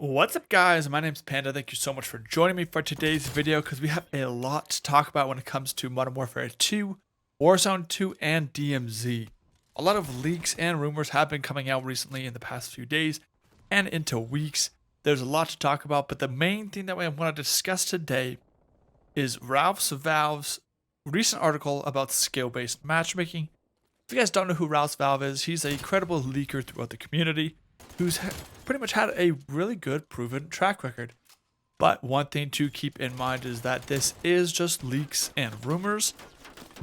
What's up, guys? My name's Panda. Thank you so much for joining me for today's video because we have a lot to talk about when it comes to Modern Warfare 2, Warzone 2, and DMZ. A lot of leaks and rumors have been coming out recently in the past few days and into weeks. There's a lot to talk about, but the main thing that I want to discuss today is Valve's recent article about skill-based matchmaking. If you guys don't know who Valve is, he's a credible leaker throughout the community who's pretty much had a really good proven track record. But one thing to keep in mind is that this is just leaks and rumors.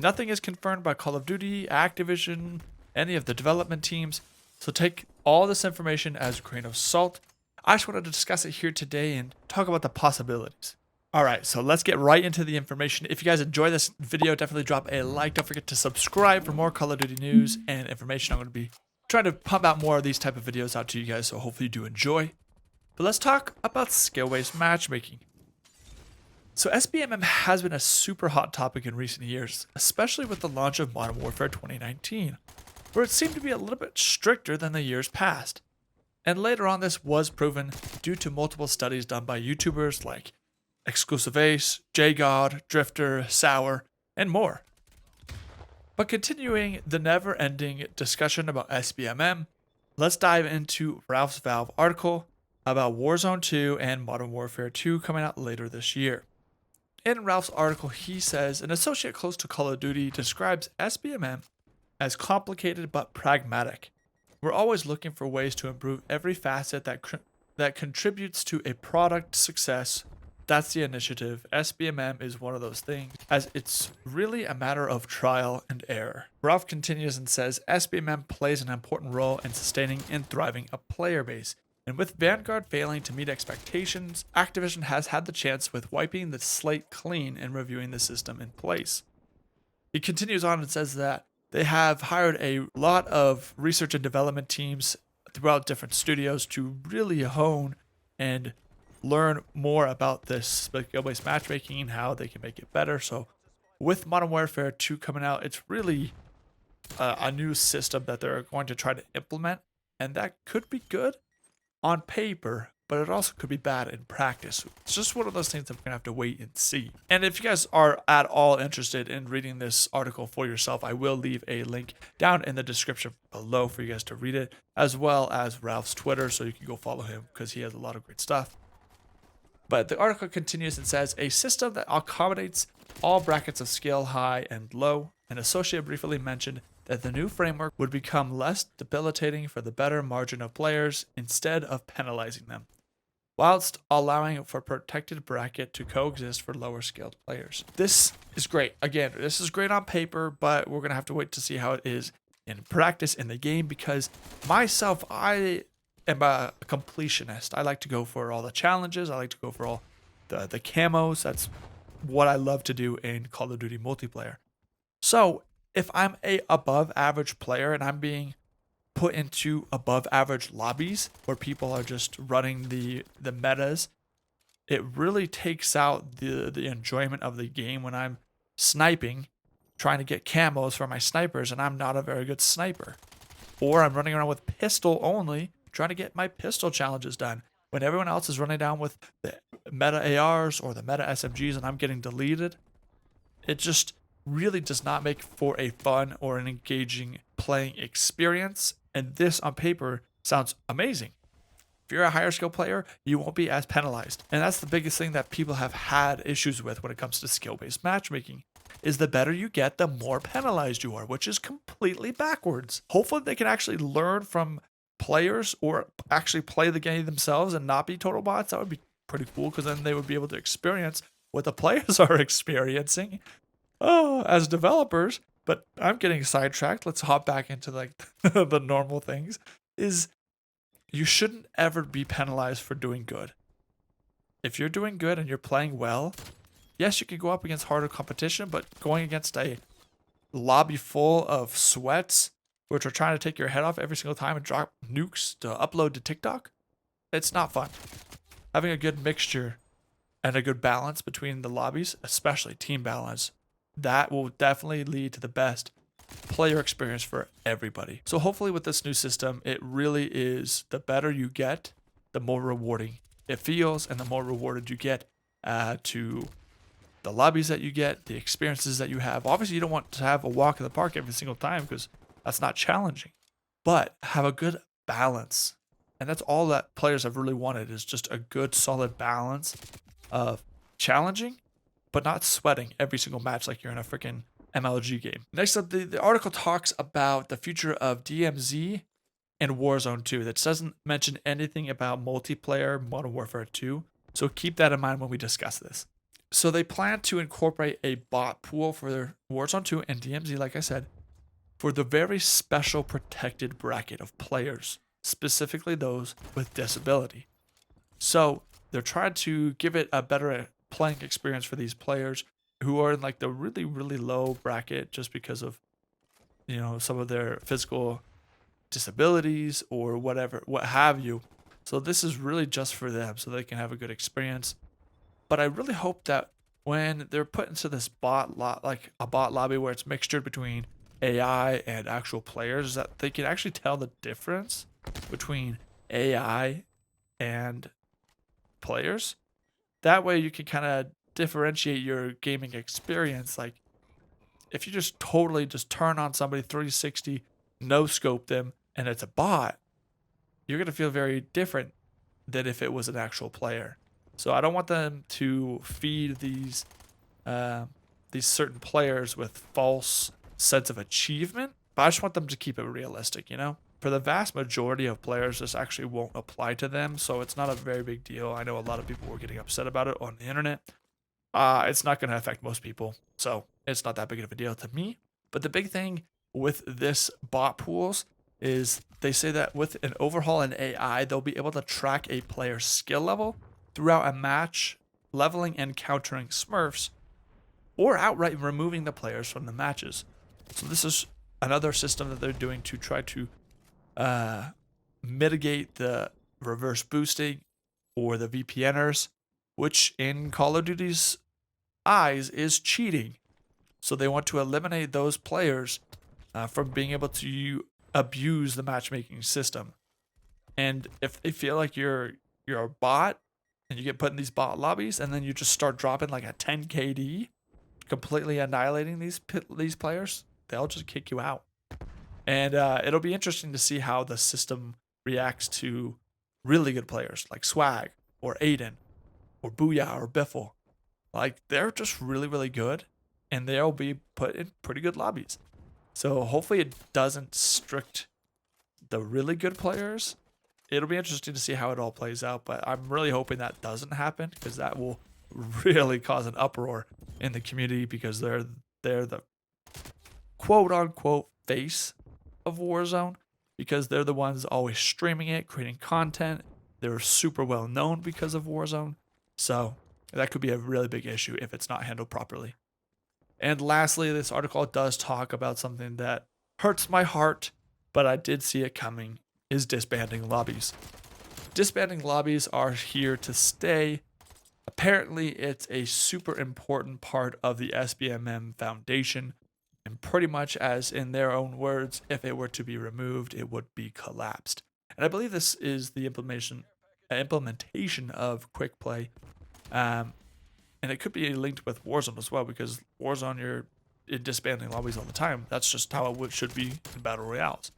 Nothing is confirmed by Call of Duty, Activision, any of the development teams. So take all this information as a grain of salt. I just wanted to discuss it here today and talk about the possibilities. Alright, so let's get right into the information. If you guys enjoy this video, definitely drop a like. Don't forget to subscribe for more Call of Duty news and information. I'm going to be trying to pump out more of these type of videos out to you guys, so hopefully you do enjoy. But let's talk about skill-based matchmaking. So SBMM has been a super hot topic in recent years, especially with the launch of Modern Warfare 2019, where it seemed to be a little bit stricter than the years past. And later on, this was proven due to multiple studies done by YouTubers like Exclusive Ace, JGod, Drifter, Sour, and more. But continuing the never-ending discussion about SBMM, let's dive into Valve's article about Warzone 2 and Modern Warfare 2 coming out later this year. In Valve's article, he says, an associate close to Call of Duty describes SBMM as complicated but pragmatic. We're always looking for ways to improve every facet that contributes to a product success. That's the initiative. SBMM is one of those things, as it's really a matter of trial and error. Valve continues and says, SBMM plays an important role in sustaining and thriving a player base. And with Vanguard failing to meet expectations, Activision has had the chance with wiping the slate clean and reviewing the system in place. He continues on and says that they have hired a lot of research and development teams throughout different studios to really hone and learn more about this skill-based matchmaking and how they can make it better. So with Modern Warfare 2 coming out, it's really a new system that they're going to try to implement, and that could be good on paper, but it also could be bad in practice. It's just one of those things that we're gonna have to wait and see. And if you guys are at all interested in reading this article for yourself, I will leave a link down in the description below for you guys to read it, as well as Valve's Twitter, so you can go follow him because he has a lot of great stuff. But the article continues and says, a system that accommodates all brackets of skill, high and low. An associate briefly mentioned that the new framework would become less debilitating for the better margin of players instead of penalizing them, whilst allowing for protected bracket to coexist for lower skilled players. This is great. Again, this is great on paper, but we're going to have to wait to see how it is in practice in the game, because myself, I am a completionist. I like to go for all the challenges. I like to go for all the camos. That's what I love to do in Call of Duty multiplayer. So if I'm a above average player and I'm being put into above average lobbies where people are just running the metas, it really takes out the enjoyment of the game when I'm sniping, trying to get camos for my snipers, and I'm not a very good sniper. Or I'm running around with pistol only, trying to get my pistol challenges done when everyone else is running down with the meta ARs or the meta SMGs and I'm getting deleted. It just really does not make for a fun or an engaging playing experience, and this on paper sounds amazing. If you're a higher skill player, you won't be as penalized, and that's the biggest thing that people have had issues with when it comes to skill-based matchmaking, is the better you get, the more penalized you are, which is completely backwards. Hopefully they can actually learn from players or actually play the game themselves and not be total bots. That would be pretty cool, because then they would be able to experience what the players are experiencing as developers. But I'm getting sidetracked. Let's hop back into like the normal things. Is you shouldn't ever be penalized for doing good. If you're doing good and you're playing well, yes, you can go up against harder competition, but going against a lobby full of sweats which are trying to take your head off every single time and drop nukes to upload to TikTok, it's not fun. Having a good mixture and a good balance between the lobbies, especially team balance, that will definitely lead to the best player experience for everybody. So hopefully with this new system, it really is the better you get, the more rewarding it feels and the more rewarded you get to the lobbies that you get, the experiences that you have. Obviously, you don't want to have a walk in the park every single time because that's not challenging, but have a good balance. And that's all that players have really wanted, is just a good solid balance of challenging, but not sweating every single match like you're in a freaking MLG game. Next up, the article talks about the future of DMZ and Warzone 2. That doesn't mention anything about multiplayer Modern Warfare 2, so keep that in mind when we discuss this. So they plan to incorporate a bot pool for Warzone 2 and DMZ, like I said, for the very special protected bracket of players, specifically those with disability. So they're trying to give it a better playing experience for these players who are in like the really, really low bracket just because of, some of their physical disabilities or whatever, what have you. So this is really just for them so they can have a good experience. But I really hope that when they're put into this like a bot lobby where it's mixtured between AI and actual players, that they can actually tell the difference between AI and players. That way you can kind of differentiate your gaming experience. Like if you just totally just turn on somebody 360, no scope them, and it's a bot, you're going to feel very different than if it was an actual player. So I don't want them to feed these certain players with false sense of achievement, but I just want them to keep it realistic, For the vast majority of players, this actually won't apply to them, so it's not a very big deal. I know a lot of people were getting upset about it on the internet. It's not going to affect most people, so it's not that big of a deal to me. But the big thing with this bot pools is they say that with an overhaul in AI, they'll be able to track a player's skill level throughout a match, leveling and countering smurfs, or outright removing the players from the matches. So this is another system that they're doing to try to mitigate the reverse boosting or the VPNers, which in Call of Duty's eyes is cheating. So they want to eliminate those players from being able to abuse the matchmaking system. And if they feel like you're a bot and you get put in these bot lobbies and then you just start dropping like a 10 KD, completely annihilating these players, they'll just kick you out. And it'll be interesting to see how the system reacts to really good players like Swag or Aiden or Booyah or Biffle. Like they're just really, really good, and they'll be put in pretty good lobbies. So hopefully it doesn't strict the really good players. It'll be interesting to see how it all plays out, but I'm really hoping that doesn't happen because that will really cause an uproar in the community because they're the quote unquote face of Warzone because they're the ones always streaming it, creating content. They're super well known because of Warzone. So that could be a really big issue if it's not handled properly. And lastly, this article does talk about something that hurts my heart, but I did see it coming, is disbanding lobbies. Disbanding lobbies are here to stay. Apparently, it's a super important part of the SBMM Foundation, and pretty much as in their own words, if it were to be removed, it would be collapsed. And I believe this is the implementation of quick play. And it could be linked with Warzone as well, because Warzone, you're disbanding lobbies all the time. That's just how it should be in Battle Royales.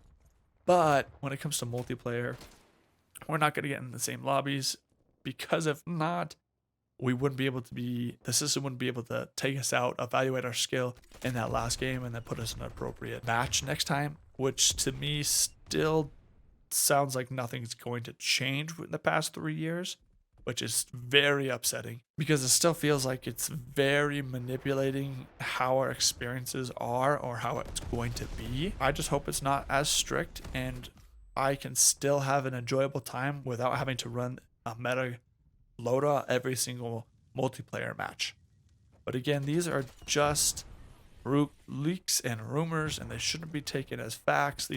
But when it comes to multiplayer, we're not going to get in the same lobbies, because if not, the system wouldn't be able to take us out, evaluate our skill in that last game, and then put us in an appropriate match next time, which to me still sounds like nothing's going to change in the past 3 years, which is very upsetting because it still feels like it's very manipulating how our experiences are or how it's going to be. I just hope it's not as strict and I can still have an enjoyable time without having to run a meta loadout every single multiplayer match. But again, these are just leaks and rumors, and they shouldn't be taken as facts.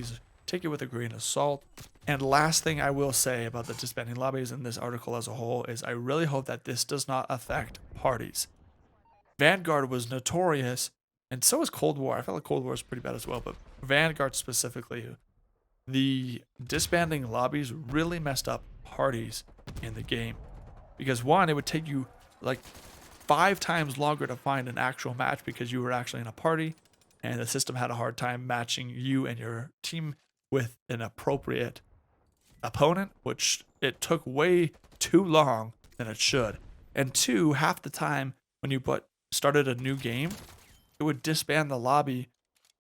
Take it with a grain of salt. And last thing I will say about the disbanding lobbies in this article as a whole is I really hope that this does not affect parties. Vanguard was notorious, and so is Cold War. I felt like Cold War is pretty bad as well, but Vanguard specifically, the disbanding lobbies really messed up parties in the game. because one, it would take you like 5 times longer to find an actual match because you were actually in a party and the system had a hard time matching you and your team with an appropriate opponent, which it took way too long than it should. And two, half the time when you started a new game, it would disband the lobby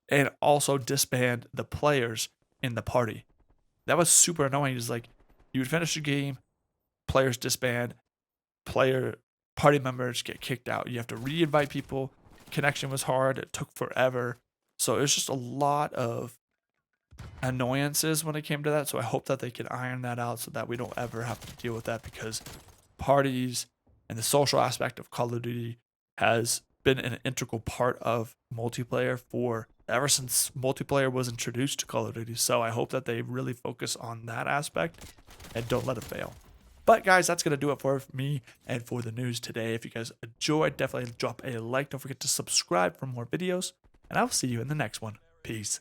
and also disband the players in the party. That was super annoying. It's like you would finish the game, players disband, party members get kicked out. You have to re-invite people. Connection was hard. It took forever. So it was just a lot of annoyances when it came to that. So I hope that they can iron that out so that we don't ever have to deal with that, because parties and the social aspect of Call of Duty has been an integral part of multiplayer for ever since multiplayer was introduced to Call of Duty. So I hope that they really focus on that aspect and don't let it fail. But guys, that's going to do it for me and for the news today. If you guys enjoyed, definitely drop a like. Don't forget to subscribe for more videos, and I'll see you in the next one. Peace.